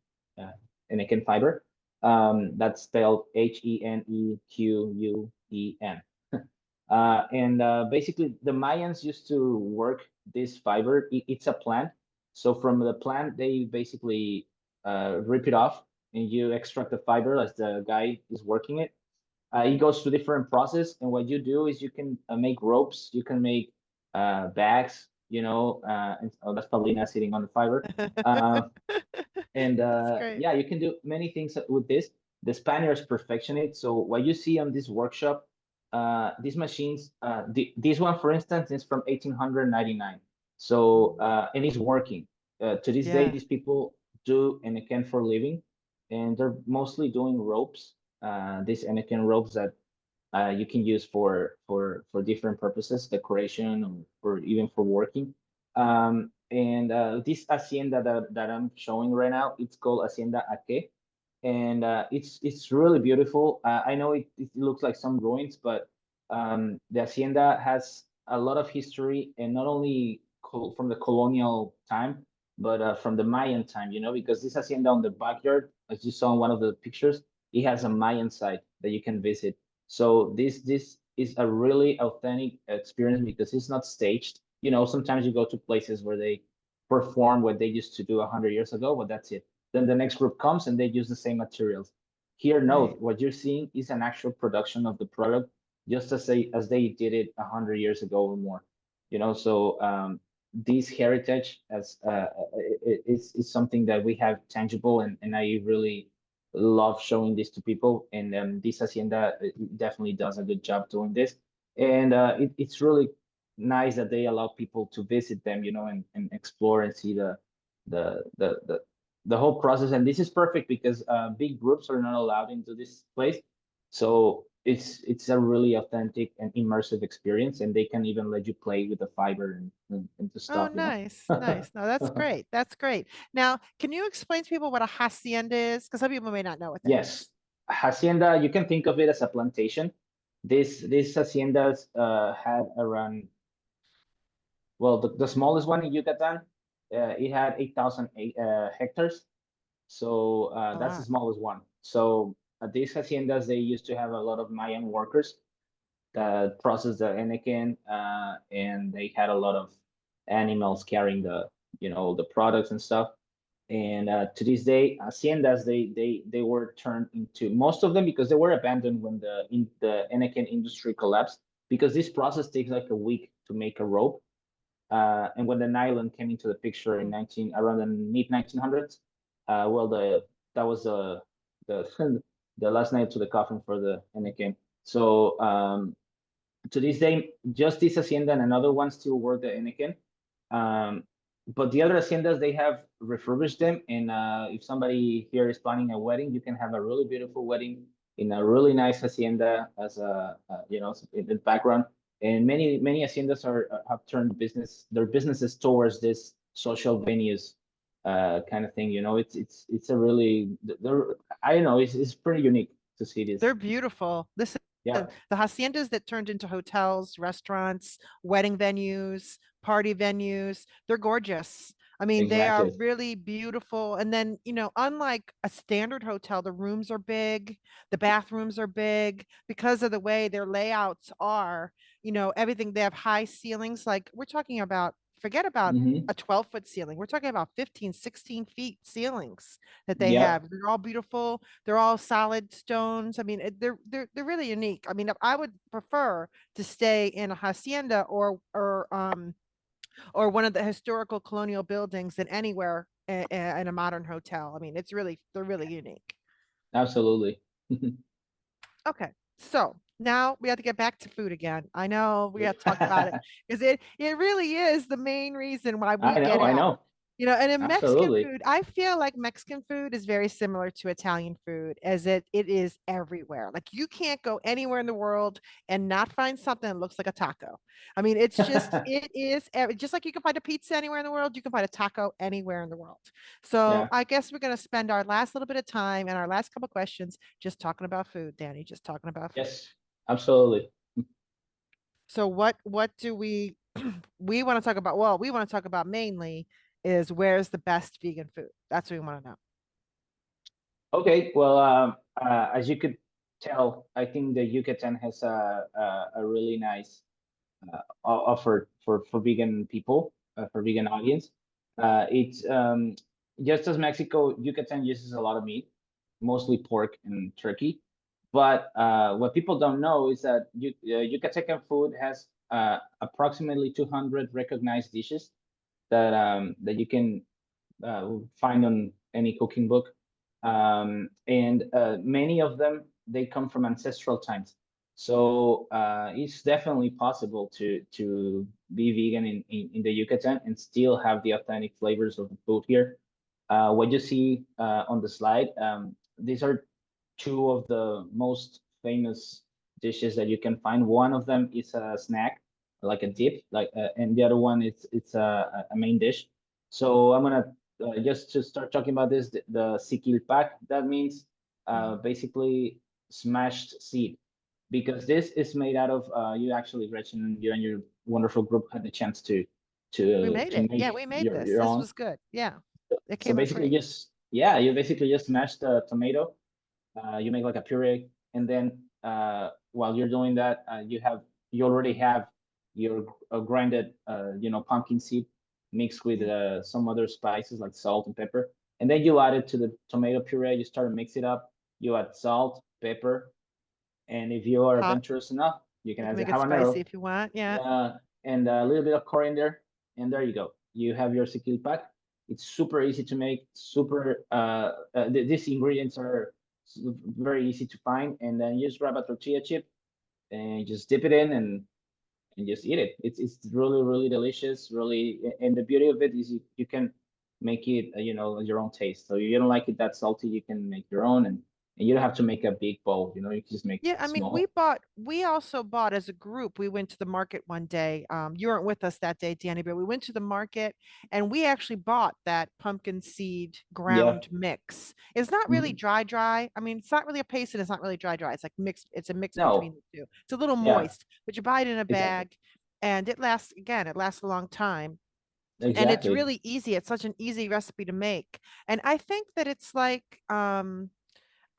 uh, Enequén fiber. That's spelled Henequen. And basically, the Mayans used to work this fiber. It's a plant. So from the plant, they basically rip it off and you extract the fiber as the guy is working it. It goes through different process. And what you do is you can make ropes, you can make bags, and oh, that's Paulina sitting on the fiber. Uh, and That's great. yeah, you can do many things with this. The Spaniards perfection it. So what you see on this workshop, these machines, this one for instance is from 1899. So and it's working. To this day, Yeah. these people do Anakin for living, and they're mostly doing ropes. These Anakin ropes that you can use for different purposes, decoration or even for working. And this hacienda that I'm showing right now, it's called Hacienda Aque, and it's really beautiful. I know it looks like some ruins, but the hacienda has a lot of history, and not only from the colonial time, but from the Mayan time. Because this hacienda on the backyard, as you saw in one of the pictures, it has a Mayan site that you can visit. So this is a really authentic experience because it's not staged. Sometimes you go to places where they perform what they used to do 100 years ago, but that's it. Then the next group comes and they use the same materials. Here, no, Right. what you're seeing is an actual production of the product, just as they did it 100 years ago or more. So this heritage is something that we have tangible, and I really love showing this to people. And this hacienda definitely does a good job doing this, and it's really nice that they allow people to visit them, and explore and see the the the the whole process. And this is perfect because big groups are not allowed into this place, so it's a really authentic and immersive experience, and they can even let you play with the fiber and the Oh, stuff. nice, nice. No, that's great. That's great. Now, can you explain to people what a hacienda is? Because some people may not know what that Yes, is. hacienda, you can think of it as a plantation. These haciendas had around, well, the smallest one in Yucatan, it had 8,000 hectares. So A that's the lot. smallest one. So these haciendas, they used to have a lot of Mayan workers that processed the henequen, and they had a lot of animals carrying the, the products and stuff. And to this day, haciendas, they were turned into, most of them, because they were abandoned when the henequen industry collapsed, because this process takes like a week to make a rope. And when the nylon came into the picture in around the mid 1900s, well, that was the the last nail to the coffin for the henequen. So to this day, just this hacienda and another one still work the henequen. But the other haciendas, they have refurbished them, and if somebody here is planning a wedding, you can have a really beautiful wedding in a really nice hacienda as in the background. And many haciendas have turned their businesses towards this social venues kind of thing. It's a really, I don't know, it's pretty unique to see this. They're beautiful. Listen, Yeah, the haciendas that turned into hotels, restaurants, wedding venues, party venues, they're gorgeous. I mean, they are exactly. really beautiful. And then, unlike a standard hotel, the rooms are big, the bathrooms are big because of the way their layouts are, everything. They have high ceilings. Like we're talking about, forget about Hmm. a 12-foot ceiling. We're talking about 15, 16 feet ceilings that they Yep. have. They're all beautiful. They're all solid stones. I mean, they're really unique. I mean, I would prefer to stay in a hacienda or one of the historical colonial buildings than anywhere in a modern hotel. I mean, they're really unique. Absolutely. Okay, so now we have to get back to food again. I know we have to talk about it because it really is the main reason why we I get know, I out. know. And in Mexican Absolutely. food, I feel like Mexican food is very similar to Italian food, as it is everywhere. Like you can't go anywhere in the world and not find something that looks like a taco. I mean, it is just like you can find a pizza anywhere in the world, you can find a taco anywhere in the world. So Yeah. I guess we're going to spend our last little bit of time and our last couple questions just talking about food, Danny, just talking about food. Yes. Absolutely. So what do we want to talk about? Well, we want to talk about mainly is where's the best vegan food? That's what we want to know. Okay. Well, as you could tell, I think the Yucatan has a really nice offer for vegan people, for vegan audience. It's just as Mexico, Yucatan uses a lot of meat, mostly pork and turkey. But what people don't know is that Yucatecan food has approximately 200 recognized dishes that you can find on any cooking book. And many of them, they come from ancestral times. So it's definitely possible to be vegan in the Yucatan and still have the authentic flavors of the food here. What you see on the slide, these are two of the most famous dishes that you can find. One of them is a snack, like a dip, and the other one it's a main dish. So I'm gonna just to start talking about this, the sikil pack, that means Mhm. basically smashed seed, because this is made out of you actually, Gretchen, you and your wonderful group had the chance to We made it. Yeah, make we made this. your This own. was good. Yeah, it So came out basically great. just, yeah, you basically just smash the tomato, you make like a puree, and then while you're doing that, you already have your grinded pumpkin seed mixed with Yeah. some other spices like salt and pepper, and then you add it to the tomato puree. You start to mix it up. You add salt, pepper, and if you are Hot. adventurous enough, you can You can add the make it spicy habanero, if you want. Yeah. and a little bit of coriander, and there you go. You have your sikil pack. It's super easy to make. These ingredients are very easy to find, and then you just grab a tortilla chip and just dip it in and just eat it. It's really really delicious. Really, and the beauty of it is you can make it your own taste. So if you don't like it that salty, you can make your own, and and you don't have to make a big bowl. You know, you can just make Yeah, I mean, small. we also bought as a group. We went to the market one day. You weren't with us that day, Danny, but we went to the market and we actually bought that pumpkin seed Yeah. ground mix. It's not really Mhm. dry. I mean, it's not really a paste and it's not really dry. It's like mixed, it's a mix between No. the two. It's a little Yeah. moist, but you buy it in a Exactly. bag and it lasts a long time. And it's Exactly. really easy. It's such an easy recipe to make. And I think that it's like,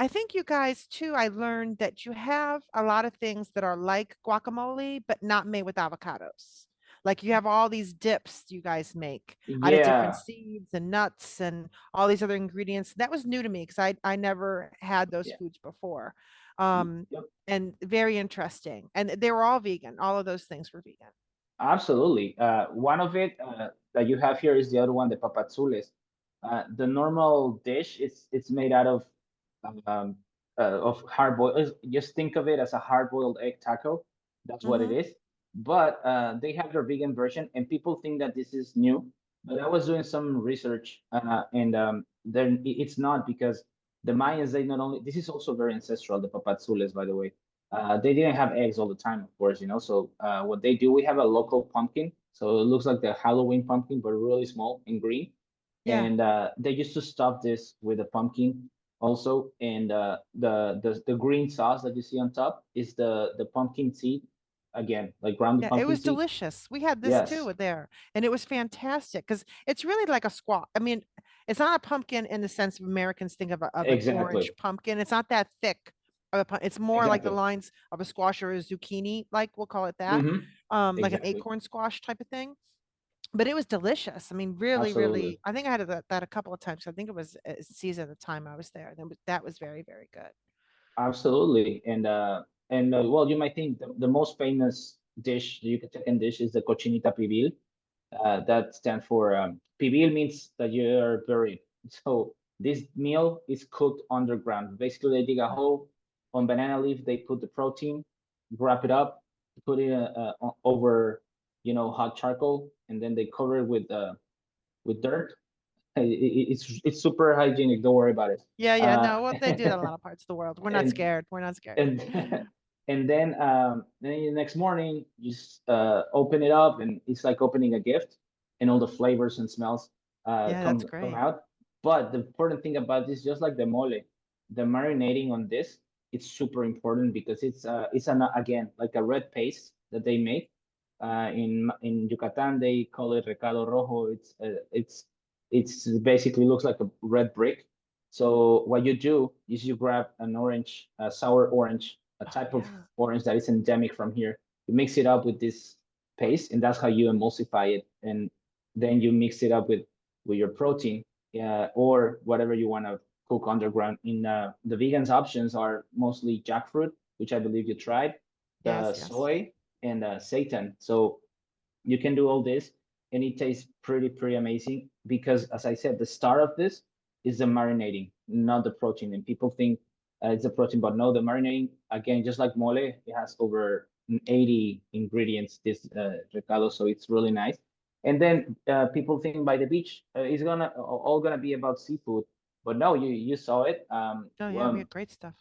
I think you guys too, I learned that you have a lot of things that are like guacamole, but not made with avocados. Like you have all these dips you guys make out of different Yeah. seeds and nuts and all these other ingredients. That was new to me because I never had those Yeah. foods before. Yep. And very interesting. And they were all vegan. All of those things were vegan. Absolutely. One of it that you have here is the other one, the papadzules. The normal dish, it's made out um, of hard boiled. Just think of it as a hard boiled egg taco. That's what it Hmm. is. But they have their vegan version, and people think that this is new. But I was doing some research, and then it's not, because the Mayans, they not only, this is also very ancestral, the papadzules, by the way. They didn't have eggs all the time, of course, you know. So what they do, we have a local pumpkin. So it looks like the Halloween pumpkin, but really small and green. Yeah. And they used to stuff this with a pumpkin also. And the green sauce that you see on top is the pumpkin seed, again, like grounded Yeah, it pumpkin was seed. delicious. We had this Yes, too there, and it was fantastic because it's really like a squash. I mean, it's not a pumpkin in the sense of Americans think of of an orange exactly, pumpkin. It's not that thick of a it's more like the exactly. lines of a squash or a zucchini, like we'll call it that, Hmm. like an Exactly, acorn squash type of thing. But it was delicious. I mean, really, absolutely. really. I think I had that a couple of times. I think it was a season at the time I was there. That was very, very good. Absolutely. And well, you might think the most famous dish, the Yucatecan dish, is the cochinita pibil. That stands for pibil, means that you are buried. So this meal is cooked underground. Basically, they dig a hole on banana leaf. They put the protein, wrap it up, put it over, hot charcoal, and then they cover it with dirt. It's super hygienic. Don't worry about it. Yeah, yeah. Uh, No, well, they do that in a lot of parts of the world. We're not and scared. We're not scared. and and then the next morning you just open it up, and it's like opening a gift, and all the flavors and smells Yeah, that's come great. out. But the important thing about this, just like the mole, the marinating on this, it's super important, because it's again, like a red paste that they make. In Yucatan they call it recado rojo. It's basically looks like a red brick. So what you do is you grab an orange, a sour orange, a Oh, type of yeah. orange that is endemic from here. You mix it up with this paste, and that's how you emulsify it. And then you mix it up with your protein, or whatever you want to cook underground. In the vegans options are mostly jackfruit, which I believe you tried, the Yes, yes. soy, and seitan. So you can do all this, and it tastes pretty amazing, because, as I said, the start of this is the marinating, not the protein. And people think it's the protein, but no, the marinating, again, just like mole, it has over 80 ingredients, this recado. So it's really nice. And then people think by the beach it's gonna all gonna be about seafood, but no, you saw it. Oh, yeah, we had great stuff.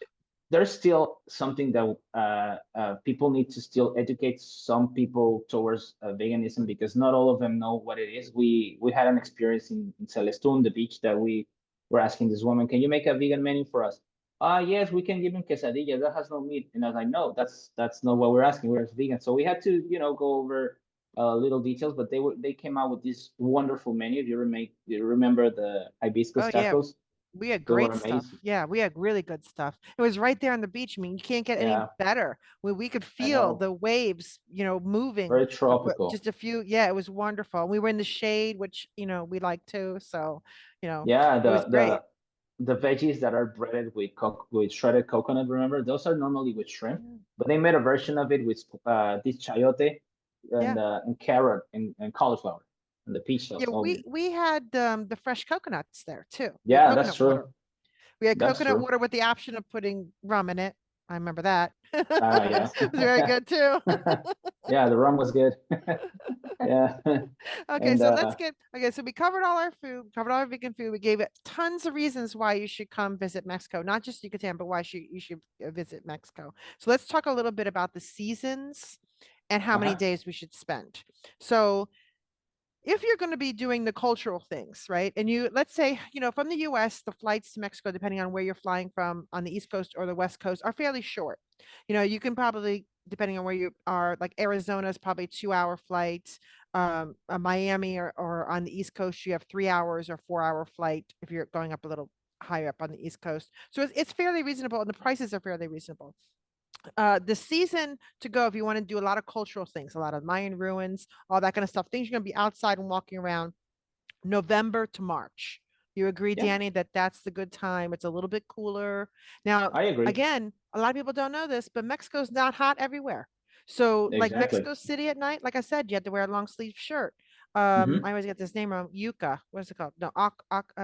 There's still something that people need to still educate some people towards veganism, because not all of them know what it is. We had an experience in Celestun, the beach, that we were asking this woman, "Can you make a vegan menu for us?" Yes, we can give them quesadilla. That has no meat. And I was like, "No, that's not what we're asking. We're vegan." So we had to, go over little details, but they came out with this wonderful menu. Do you remember the hibiscus Oh, yeah. tacos? We had They were great stuff. amazing. Yeah, we had really good stuff. It was right there on the beach. I mean, you can't get any Yeah, better. We could I feel know. the waves, moving. Very tropical. Just a few. Yeah, it was wonderful. We were in the shade, which, we like too. So, Yeah, it was the great. the the veggies that are breaded with shredded coconut, remember? Those are normally with shrimp, Yeah. but they made a version of it with this chayote Yeah. and carrot and cauliflower and the peach Yeah, sauce, all this. we had the fresh coconuts there too. We had Yeah, that's coconut water. true. We had That's coconut true. water with the option of putting rum in it. I remember that. Yeah. It's very good too. Yeah, the rum was good. Yeah. Okay, And so let's get okay. So we covered all our food, covered all our vegan food. We gave it tons of reasons why you should come visit Mexico, not just Yucatan, but why you should visit Mexico. So let's talk a little bit about the seasons and how many days we should spend. So if you're going to be doing the cultural things, right? And you, let's say, from the US, the flights to Mexico, depending on where you're flying from on the East Coast or the West Coast, are fairly short. You can probably, depending on where you are, like Arizona is probably 2-hour flights. Miami or on the East Coast, you have 3 hours or 4-hour flight if you're going up a little higher up on the East Coast. So it's fairly reasonable and the prices are fairly reasonable. The season to go if you want to do a lot of cultural things, a lot of Mayan ruins, all that kind of stuff, things you're going to be outside and walking around, November to March. You agree, Yeah. Danny, that that's the good time? It's a little bit cooler. Now, I agree. again, a lot of people don't know this, but Mexico's not hot everywhere. So like Exactly. Mexico City at night, like I said, you have to wear a long sleeve shirt. Mhm. I always get this name wrong. Yucca. What's it called? No,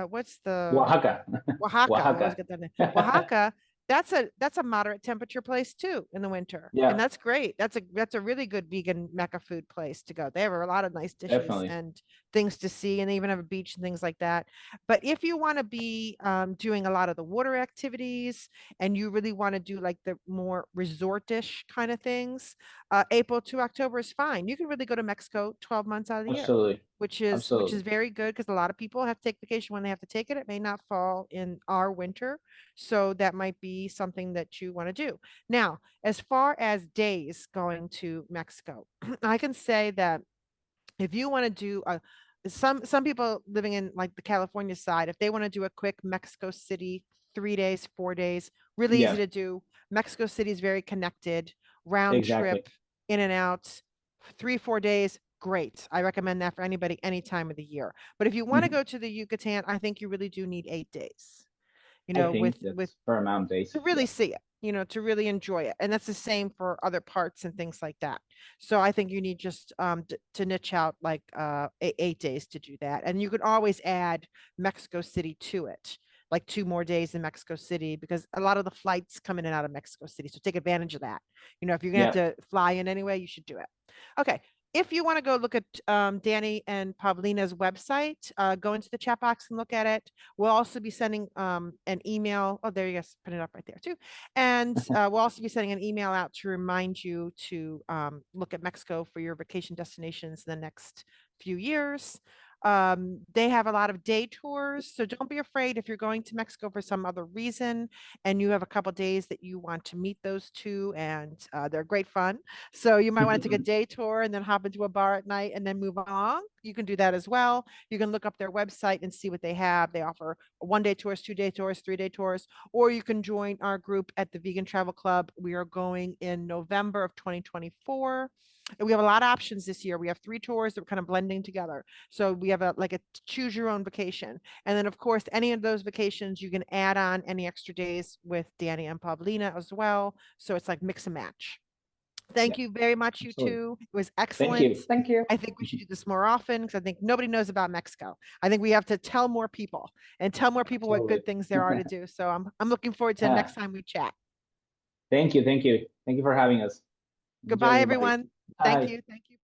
what's the Oaxaca. Oaxaca. I always Oaxaca. get that name. Oaxaca. That's a moderate temperature place too in the winter, and Yeah, that's great. That's a really good vegan Mecca food place to go. They have a lot of nice dishes definitely. and things to see, and they even have a beach and things like that. But if you want to be doing a lot of the water activities, and you really want to do like the more resortish kind of things, April to October is fine. You can really go to Mexico 12 months out of the year, Absolutely. which is Absolutely. very good because a lot of people have to take vacation when they have to take it. It may not fall in our winter, so that might be something that you want to do. Now, as far as days going to Mexico, I can say that if you want to do some people living in like the California side, if they want to do a quick Mexico City 3 days, 4 days, really easy Yeah, to do. Mexico City is very connected, round exactly. trip, in and out, 3, 4 days. Great. I recommend that for anybody any time of the year. But if you want to Mhm. go to the Yucatan, I think you really do need 8 days, I with think that's fair amount of days. to really see it, to really enjoy it. And that's the same for other parts and things like that. So I think you need just to niche out like 8 days to do that. And you can always add Mexico City to it, like 2 more days in Mexico City, because a lot of the flights come in and out of Mexico City. So take advantage of that. If you're gonna have Yeah. to fly in anyway, you should do it. Okay. If you want to go look at Danny and Pavlina's website, go into the chat box and look at it. We'll also be sending an email. Oh, there you go. Put it up right there too. And we'll also be sending an email out to remind you to look at Mexico for your vacation destinations in the next few years. They have a lot of day tours, so don't be afraid if you're going to Mexico for some other reason and you have a couple days that you want to meet those two, and they're great fun. So you might want to take a day tour and then hop into a bar at night and then move along. You can do that as well. You can look up their website and see what they have. They offer 1-day tours, 2-day tours, 3-day tours, or you can join our group at the Vegan Travel Club. We are going in November of 2024. And we have a lot of options this year. We have 3 tours that we're kind of blending together. So we have a choose your own vacation. And then of course, any of those vacations, you can add on any extra days with Danny and Paulina as well. So it's like mix and match. Yeah, Thank you very much, you absolutely. two. It was Thank excellent. you. Thank you. I think we should do this more often because I think nobody knows about Mexico. I think we have to tell more people and tell more people what Absolutely. good things there are to do. So I'm looking forward to the Yeah. next time we chat. Thank you. Thank you. Thank you for having us. Enjoy, Goodbye, everybody. everyone. Thank Bye. you. Thank you.